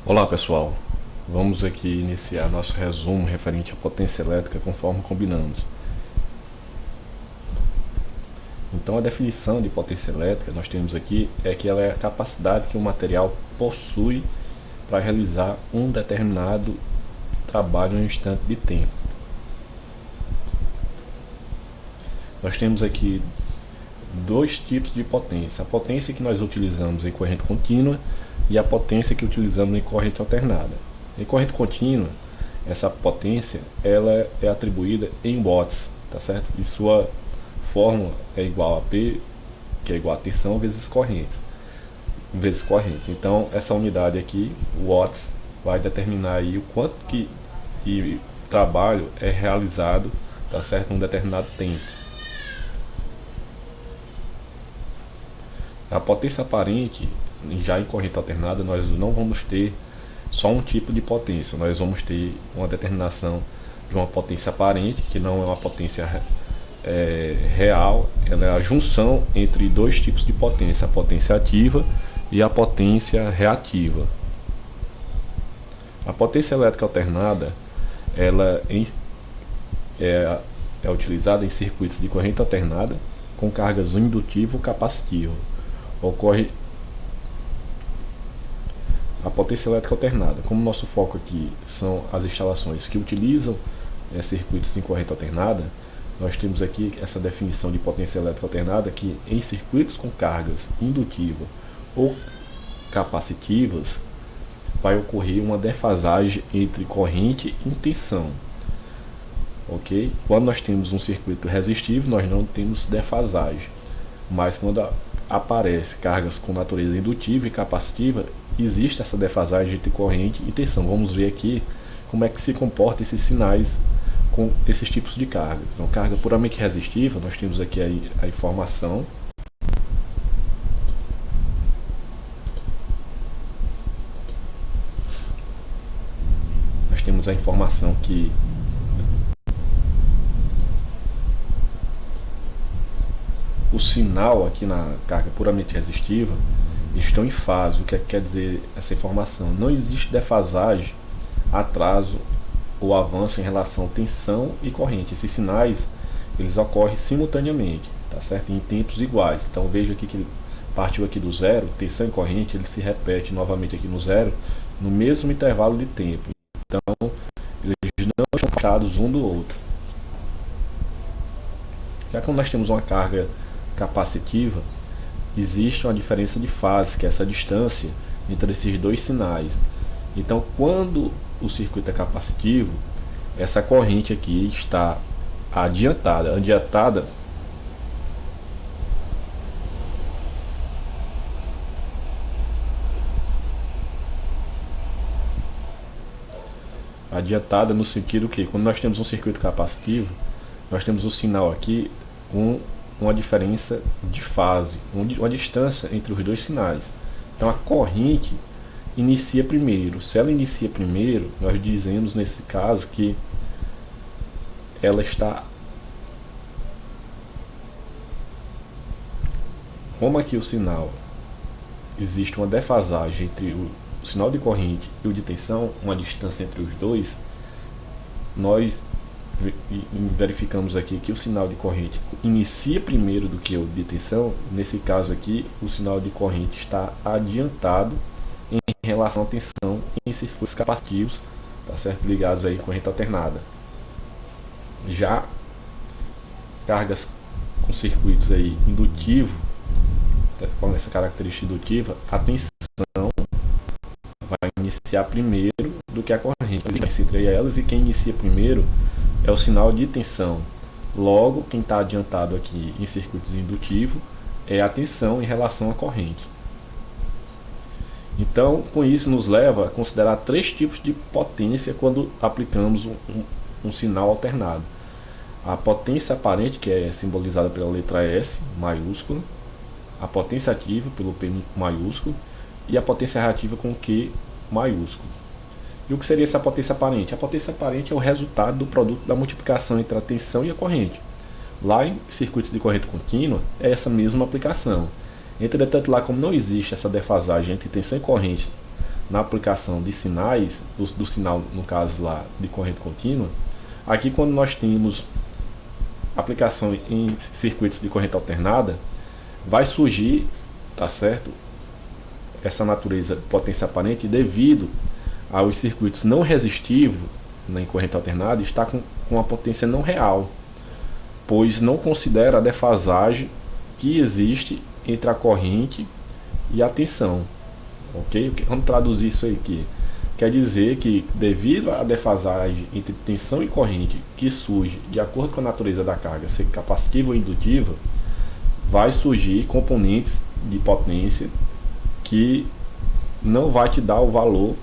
Olá pessoal, vamos aqui iniciar nosso resumo referente à potência elétrica conforme combinamos. Então a definição de potência elétrica nós temos aqui é que ela é a capacidade que o material possui para realizar um determinado trabalho em um instante de tempo. Nós temos aqui dois tipos de potência: a potência que nós utilizamos em corrente contínua e a potência que utilizamos em corrente alternada. Em corrente contínua, essa potência ela é atribuída em watts, tá certo? E sua fórmula é igual a P, que é igual a tensão vezes corrente. Então essa unidade aqui, watts, vai determinar aí o quanto que trabalho é realizado, tá certo? Em um determinado tempo. A potência aparente, já em corrente alternada, nós não vamos ter só um tipo de potência, nós vamos ter uma determinação de uma potência aparente, que não é uma potência real, ela é a junção entre dois tipos de potência, a potência ativa e a potência reativa. A potência elétrica alternada ela é utilizada em circuitos de corrente alternada com cargas indutivo ou capacitiva. Ocorre a potência elétrica alternada. Como nosso foco aqui são as instalações que utilizam circuitos em corrente alternada, nós temos aqui essa definição de potência elétrica alternada, que em circuitos com cargas indutiva ou capacitivas vai ocorrer uma defasagem entre corrente e tensão. Ok? Quando nós temos um circuito resistivo, nós não temos defasagem, mas quando aparece cargas com natureza indutiva e capacitiva, existe essa defasagem entre corrente e tensão. Vamos ver aqui como é que se comporta esses sinais com esses tipos de cargas. Então, carga puramente resistiva, nós temos aqui a informação. Nós temos a informação que o sinal aqui na carga puramente resistiva estão em fase. O que quer dizer essa informação? Não existe defasagem, atraso ou avanço em relação a tensão e corrente. Esses sinais eles ocorrem simultaneamente, tá certo? Em tempos iguais. Então veja aqui que ele partiu aqui do zero, tensão e corrente, ele se repete novamente aqui no zero, no mesmo intervalo de tempo. Então eles não estão afastados um do outro. Já que nós temos uma carga capacitiva, existe uma diferença de fase, que é essa distância entre esses dois sinais. Então, quando o circuito é capacitivo, essa corrente aqui está adiantada. Adiantada no sentido que, quando nós temos um circuito capacitivo, nós temos o sinal aqui com uma diferença de fase, uma distância entre os dois sinais. Então a corrente inicia primeiro. Se ela inicia primeiro, nós dizemos nesse caso que ela está, como aqui o sinal existe uma defasagem entre o sinal de corrente e o de tensão, uma distância entre os dois, nós verificamos aqui que o sinal de corrente inicia primeiro do que o de tensão. Nesse caso aqui, o sinal de corrente está adiantado em relação à tensão em circuitos capacitivos, tá certo? Ligados aí em corrente alternada. Já cargas com circuitos aí indutivo, com essa característica indutiva, a tensão vai iniciar primeiro do que a corrente. Entre elas, e quem inicia primeiro é o sinal de tensão. Logo, quem está adiantado aqui em circuitos indutivos é a tensão em relação à corrente. Então, com isso nos leva a considerar três tipos de potência quando aplicamos um sinal alternado. A potência aparente, que é simbolizada pela letra S maiúscula, a potência ativa pelo P maiúsculo e a potência reativa com Q maiúsculo. E o que seria essa potência aparente? A potência aparente é o resultado do produto da multiplicação entre a tensão e a corrente. Lá em circuitos de corrente contínua, é essa mesma aplicação. Entretanto, lá como não existe essa defasagem entre tensão e corrente na aplicação de sinais, do sinal, no caso lá, de corrente contínua, aqui quando nós temos aplicação em circuitos de corrente alternada, vai surgir, tá certo, essa natureza de potência aparente devido aos circuitos não resistivos, né, em corrente alternada, está com uma potência não real, pois não considera a defasagem que existe entre a corrente e a tensão. Ok? Vamos traduzir isso aqui. Quer dizer que, devido à defasagem entre tensão e corrente que surge de acordo com a natureza da carga, ser capacitiva ou indutiva, vai surgir componentes de potência que não vai te dar o valor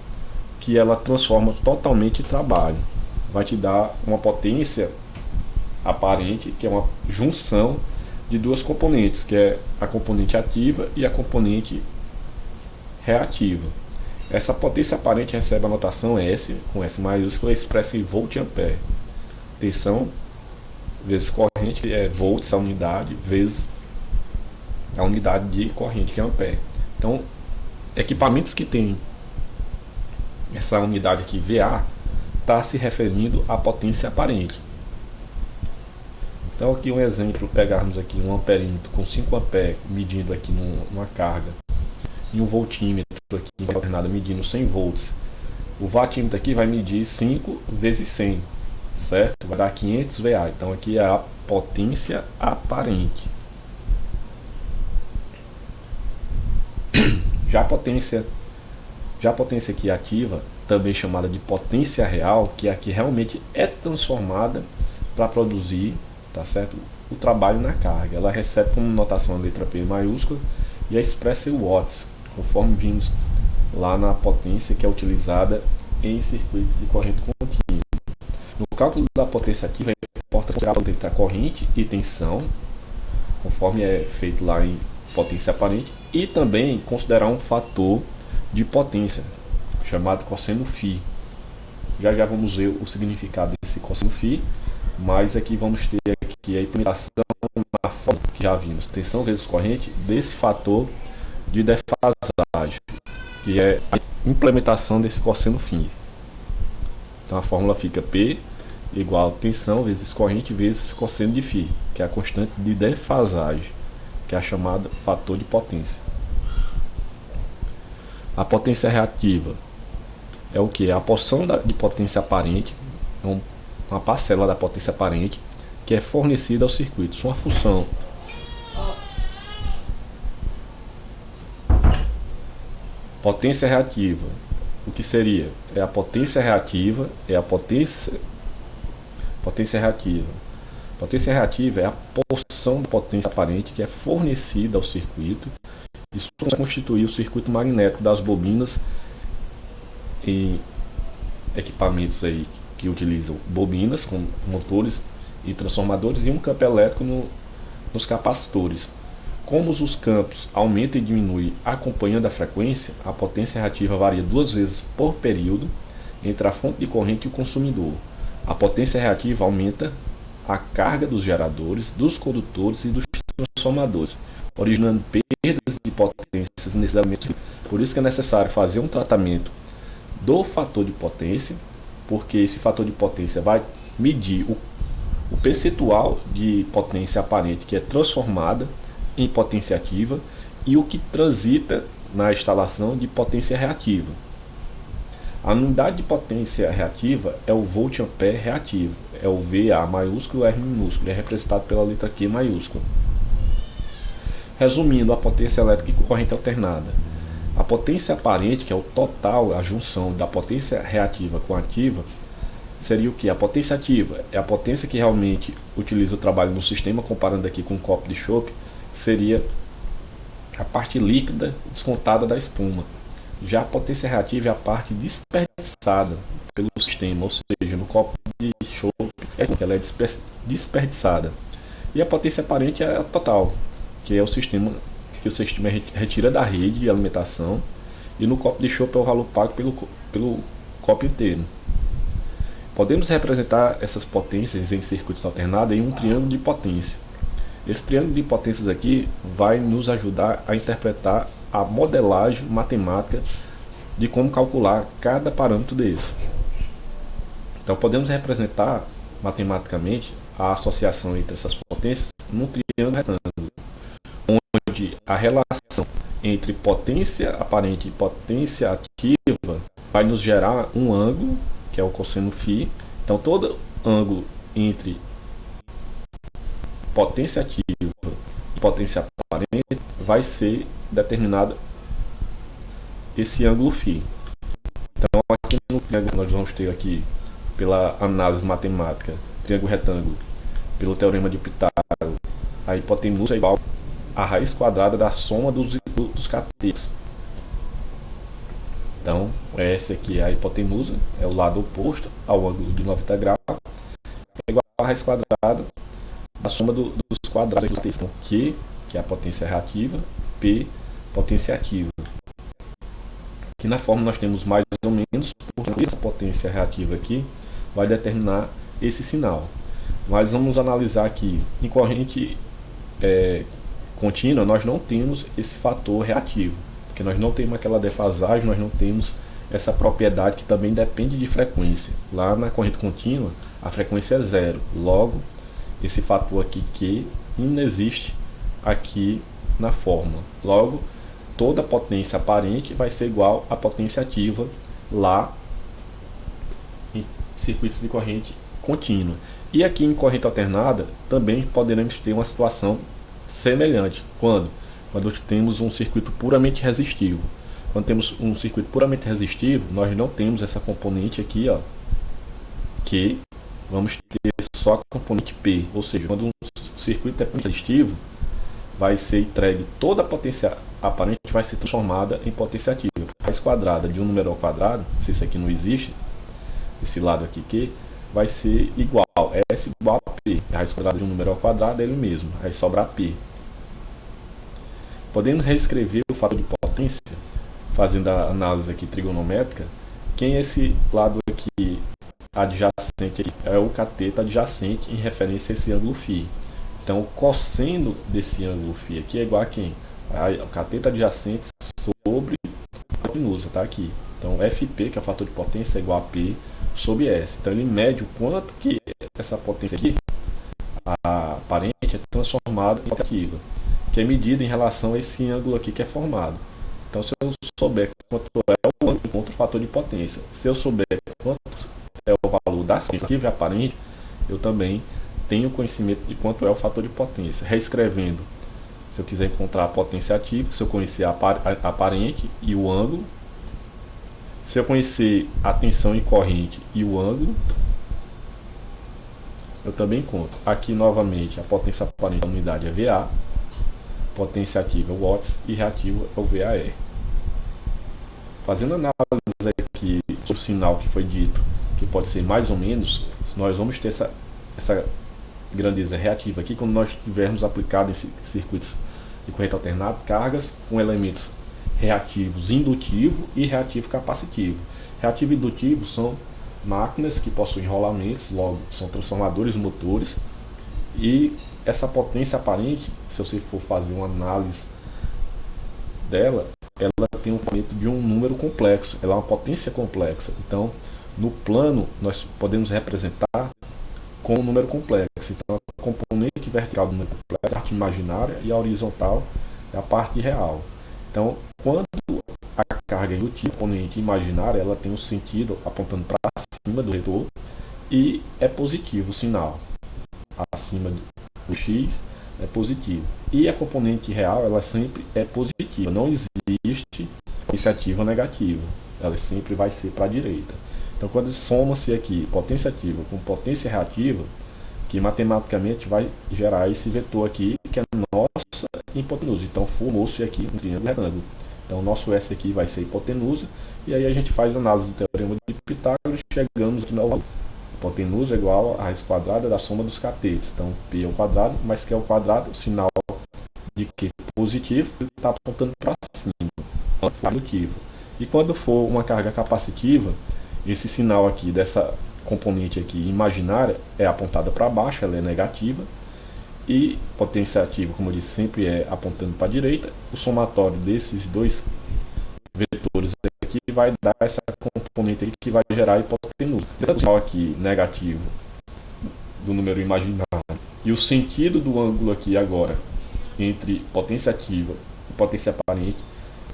que ela transforma totalmente em trabalho. Vai te dar uma potência aparente, que é uma junção de duas componentes, que é a componente ativa e a componente reativa. Essa potência aparente recebe a notação S, com S maiúscula, expressa em volt e ampere. Tensão vezes corrente é volts, a unidade, vezes a unidade de corrente, que é ampere. Então, equipamentos que têm essa unidade aqui, VA, está se referindo à potência aparente. Então, aqui um exemplo, pegarmos aqui um amperímetro com 5 amperes medindo aqui numa carga, e um voltímetro aqui em alternada medindo 100 volts. O watímetro aqui vai medir 5 vezes 100, certo? Vai dar 500 VA. Então aqui é a potência aparente. Já a potência aqui ativa, também chamada de potência real, que aqui realmente é transformada para produzir, tá certo, o trabalho na carga. Ela recebe como notação a letra P maiúscula e é expressa em watts, conforme vimos lá na potência que é utilizada em circuitos de corrente contínua. No cálculo da potência ativa, importa considerar a corrente e tensão, conforme é feito lá em potência aparente, e também considerar um fator de potência, chamado cosseno φ. Já vamos ver o significado desse cosseno φ, mas aqui vamos ter aqui a implementação na forma que já vimos, tensão vezes corrente, desse fator de defasagem, que é a implementação desse cosseno φ. Então a fórmula fica P igual a tensão vezes corrente vezes cosseno de φ, que é a constante de defasagem, que é a chamada fator de potência. A potência reativa é o que? É a porção de potência aparente, é uma parcela da potência aparente que é fornecida ao circuito. Sua função potência reativa, o que seria? É a potência reativa, potência reativa. Potência reativa é a porção de potência aparente que é fornecida ao circuito. Isso vai constituir o circuito magnético das bobinas em equipamentos aí que utilizam bobinas com motores e transformadores e um campo elétrico nos capacitores. Como os campos aumentam e diminuem acompanhando a frequência, a potência reativa varia 2 vezes por período entre a fonte de corrente e o consumidor. A potência reativa aumenta a carga dos geradores, dos condutores e dos transformadores, originando perdas de potências nesses elementos. Por isso que é necessário fazer um tratamento do fator de potência, porque esse fator de potência vai medir o percentual de potência aparente que é transformada em potência ativa e o que transita na instalação de potência reativa. A unidade de potência reativa é o volt-ampere reativo, é o VA maiúsculo e R minúsculo, é representado pela letra Q maiúscula. Resumindo, a potência elétrica e corrente alternada. A potência aparente, que é o total, a junção da potência reativa com a ativa, seria o que? A potência ativa é a potência que realmente utiliza o trabalho no sistema, comparando aqui com um copo de chope, seria a parte líquida descontada da espuma. Já a potência reativa é a parte desperdiçada pelo sistema, ou seja, no copo de chope ela é desperdiçada. E a potência aparente é a total, que é o sistema que o sistema retira da rede de alimentação, e no copo de chope é o valor pago pelo copo inteiro. Podemos representar essas potências em circuitos alternados em um triângulo de potência. Esse triângulo de potências aqui vai nos ajudar a interpretar a modelagem matemática de como calcular cada parâmetro desse. Então podemos representar matematicamente a associação entre essas potências num triângulo retângulo, onde a relação entre potência aparente e potência ativa vai nos gerar um ângulo, que é o cosseno φ. Então todo ângulo entre potência ativa e potência aparente vai ser determinado esse ângulo φ. Então aqui no triângulo nós vamos ter aqui, pela análise matemática, triângulo retângulo, pelo teorema de Pitágoras, a hipotenusa é igual à raiz quadrada da soma dos catetos. Então, essa aqui é a hipotenusa, é o lado oposto ao ângulo de 90 graus, é igual à raiz quadrada da soma dos quadrados dos catetos. Então, Q, que é a potência reativa, P, potência ativa. Aqui na forma nós temos mais ou menos, porque essa potência reativa aqui vai determinar esse sinal. Mas vamos analisar aqui, em corrente contínua, nós não temos esse fator reativo, porque nós não temos aquela defasagem, nós não temos essa propriedade que também depende de frequência. Lá na corrente contínua, a frequência é zero. Logo, esse fator aqui Q não existe aqui na fórmula. Logo, toda potência aparente vai ser igual à potência ativa lá em circuitos de corrente contínua. E aqui em corrente alternada também poderemos ter uma situação semelhante. Quando temos um circuito puramente resistivo. Quando temos um circuito puramente resistivo, nós não temos essa componente aqui, ó, que vamos ter só a componente P. Ou seja, quando um circuito é resistivo, vai ser entregue toda a potência aparente vai ser transformada em potência ativa. A raiz quadrada de um número ao quadrado, se isso aqui não existe, esse lado aqui Q, vai ser igual, S igual a P. A raiz quadrada de um número ao quadrado é ele mesmo, aí sobra P. Podemos reescrever o fator de potência, fazendo a análise aqui trigonométrica. Quem é esse lado aqui adjacente aqui? É o cateto adjacente em referência a esse ângulo φ. Então o cosseno desse ângulo φ aqui é igual a quem? O cateto adjacente sobre a hipotenusa, tá aqui. Então FP, que é o fator de potência, é igual a P sobre S. Então ele mede o quanto que essa potência aqui, a aparente, é transformada em potência ativa, que é medida em relação a esse ângulo aqui que é formado. Então se eu souber quanto é o ângulo, encontro o fator de potência. Se eu souber quanto é o valor da potência ativa e aparente, eu também tenho conhecimento de quanto é o fator de potência. Reescrevendo, se eu quiser encontrar a potência ativa, se eu conhecer a aparente e o ângulo, se eu conhecer a tensão em corrente e o ângulo, eu também encontro. Aqui novamente a potência aparente da unidade é VA, potência ativa é watts e reativa é o VAR. Fazendo análise aqui sobre o sinal que foi dito, que pode ser mais ou menos, nós vamos ter essa grandeza reativa aqui quando nós tivermos aplicado em circuitos de corrente alternada cargas com elementos reativos indutivo e reativo capacitivo. Reativo e indutivo são máquinas que possuem rolamentos, logo são transformadores motores, e essa potência aparente, se você for fazer uma análise dela, ela tem um componente de um número complexo, ela é uma potência complexa. Então no plano nós podemos representar com um número complexo. Então a componente vertical do número complexo é a parte imaginária e a horizontal é a parte real. Então quando a carga indutiva, componente imaginária, ela tem um sentido apontando para cima do vetor e é positivo o sinal. Acima do X é positivo. E a componente real, ela sempre é positiva. Não existe iniciativa negativa. Ela sempre vai ser para a direita. Então quando soma-se aqui potência ativa com potência reativa, que matematicamente vai gerar esse vetor aqui, que é a nossa hipotenusa. Então formou-se aqui um triângulo retângulo. Então o nosso S aqui vai ser hipotenusa, e aí a gente faz a análise do teorema de Pitágoras, chegamos aqui no valor. Hipotenusa é igual a raiz quadrada da soma dos catetos. Então π ao quadrado, mais Q ao quadrado, o sinal de Q positivo está apontando para cima, positivo. E quando for uma carga capacitiva, esse sinal aqui dessa componente aqui imaginária é apontada para baixo, ela é negativa, e potência ativa, como eu disse, sempre é apontando para a direita. O somatório desses dois vetores aqui vai dar essa componente aqui que vai gerar a hipotenusa. Dentro do sinal aqui negativo do número imaginário e o sentido do ângulo aqui agora entre potência ativa e potência aparente,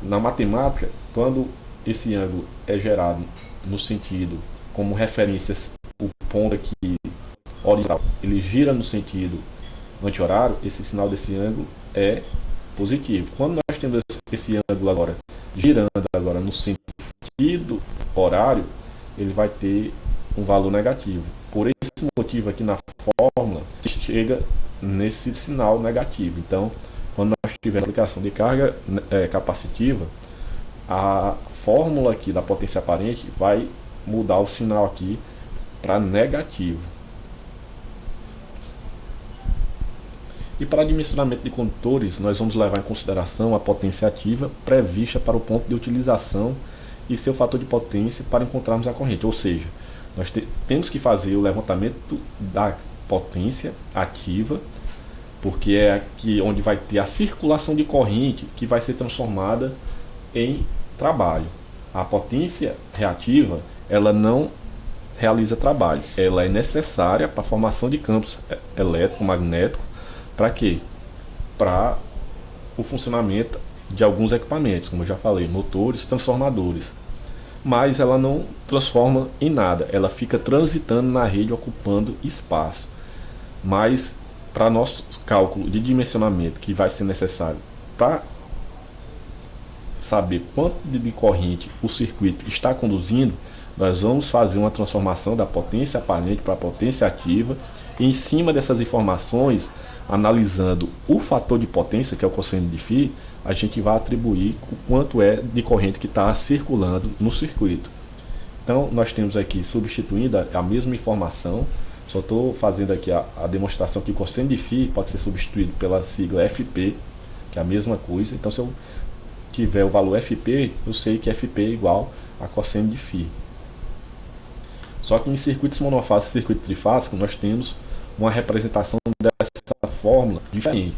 na matemática, quando esse ângulo é gerado no sentido como referências, o ponto aqui horizontal, ele gira no sentido anti-horário, esse sinal desse ângulo é positivo. Quando nós temos esse ângulo agora girando agora no sentido horário, ele vai ter um valor negativo. Por esse motivo aqui na fórmula chega nesse sinal negativo. Então, quando nós tivermos aplicação de carga capacitiva, a fórmula aqui da potência aparente vai mudar o sinal aqui para negativo. E para dimensionamento de condutores, nós vamos levar em consideração a potência ativa prevista para o ponto de utilização e seu fator de potência para encontrarmos a corrente. Ou seja, nós temos que fazer o levantamento da potência ativa, porque é aqui onde vai ter a circulação de corrente que vai ser transformada em trabalho. A potência reativa, ela não realiza trabalho, ela é necessária para a formação de campos eletromagnéticos. Para quê? Para o funcionamento de alguns equipamentos, como eu já falei, motores, transformadores. Mas ela não transforma em nada, ela fica transitando na rede, ocupando espaço. Mas para nosso cálculo de dimensionamento, que vai ser necessário para saber quanto de corrente o circuito está conduzindo, nós vamos fazer uma transformação da potência aparente para a potência ativa. E em cima dessas informações, analisando o fator de potência, que é o cosseno de φ, a gente vai atribuir o quanto é de corrente que está circulando no circuito. Então, nós temos aqui, substituindo a mesma informação, só estou fazendo aqui a demonstração que o cosseno de φ pode ser substituído pela sigla FP, que é a mesma coisa. Então, se eu tiver o valor FP, eu sei que FP é igual a cosseno de φ. Só que em circuitos monofásicos e circuito trifásico, nós temos uma representação dessa fórmula diferente.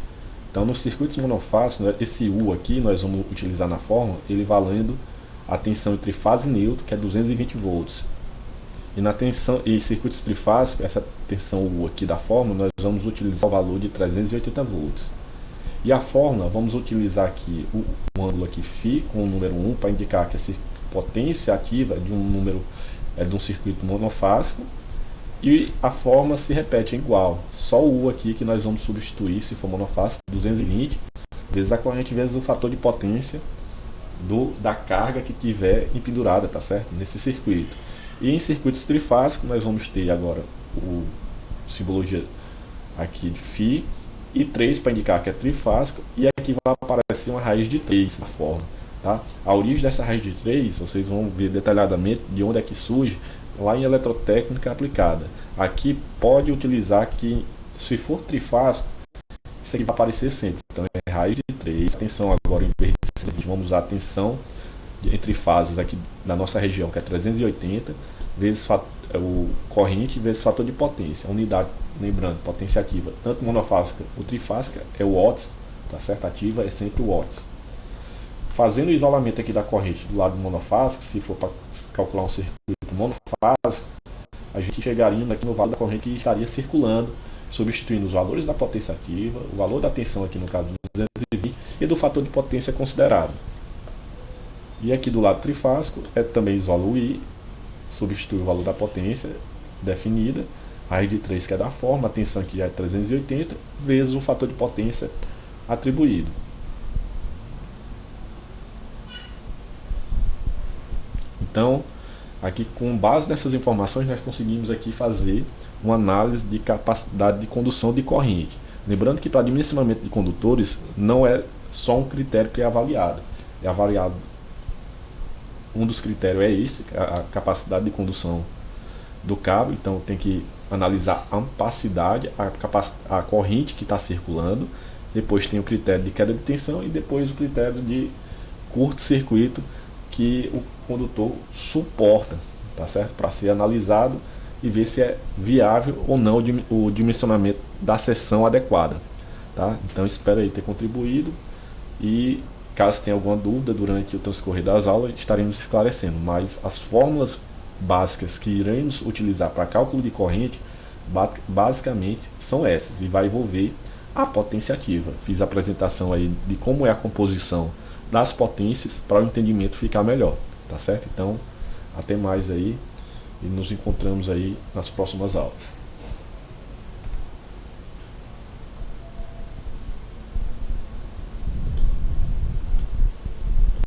Então, nos circuitos monofásicos, esse U aqui nós vamos utilizar na fórmula, ele valendo a tensão entre fase e neutro, que é 220 volts. E na tensão e circuitos trifásicos, essa tensão U aqui da fórmula, nós vamos utilizar o valor de 380 volts. E a fórmula, vamos utilizar aqui o ângulo aqui φ com o número 1 para indicar que a potência ativa de um número de um circuito monofásico. E a fórmula se repete igual, só o U aqui que nós vamos substituir, se for monofásico, 220 vezes a corrente vezes o fator de potência da carga que tiver empendurada, tá certo? Nesse circuito. E em circuitos trifásicos nós vamos ter agora o simbologia aqui de φ e 3 para indicar que é trifásico, e aqui vai aparecer uma raiz de 3 na fórmula. Tá? A origem dessa raiz de 3, vocês vão ver detalhadamente de onde é que surge lá em eletrotécnica aplicada. Aqui pode utilizar que, se for trifásico, isso aqui vai aparecer sempre. Então é raiz de 3. Atenção agora, em vez de 100, vamos usar a tensão entre fases aqui da nossa região, que é 380, vezes o corrente vezes fator de potência. A unidade, lembrando, potência ativa, tanto monofásica ou trifásica, é o watts, tá certo? Ativa é sempre o watts. Fazendo o isolamento aqui da corrente do lado monofásico, se for para calcular um circuito monofásico, a gente chegaria aqui no valor da corrente que estaria circulando, substituindo os valores da potência ativa, o valor da tensão aqui no caso de 220 e do fator de potência considerado. E aqui do lado trifásico também isola o I, substitui o valor da potência definida, a raiz de 3 que é da forma, a tensão aqui é 380, vezes o fator de potência atribuído. Então, aqui com base nessas informações, nós conseguimos aqui fazer uma análise de capacidade de condução de corrente. Lembrando que para dimensionamento de condutores não é só um critério que é avaliado. É avaliado, um dos critérios é esse, a capacidade de condução do cabo. Então tem que analisar a ampacidade, a corrente que está circulando. Depois tem o critério de queda de tensão e depois o critério de curto-circuito que o condutor suporta, tá certo? Para ser analisado e ver se é viável ou não o dimensionamento da seção adequada, tá? Então espero aí ter contribuído e Caso tenha alguma dúvida durante o transcorrer das aulas, estaremos esclarecendo, mas as fórmulas básicas que iremos utilizar para cálculo de corrente basicamente são essas, e vai envolver a potência ativa. Fiz a apresentação aí de como é a composição das potências para o entendimento ficar melhor, tá certo? Então, até mais aí e nos encontramos aí nas próximas aulas.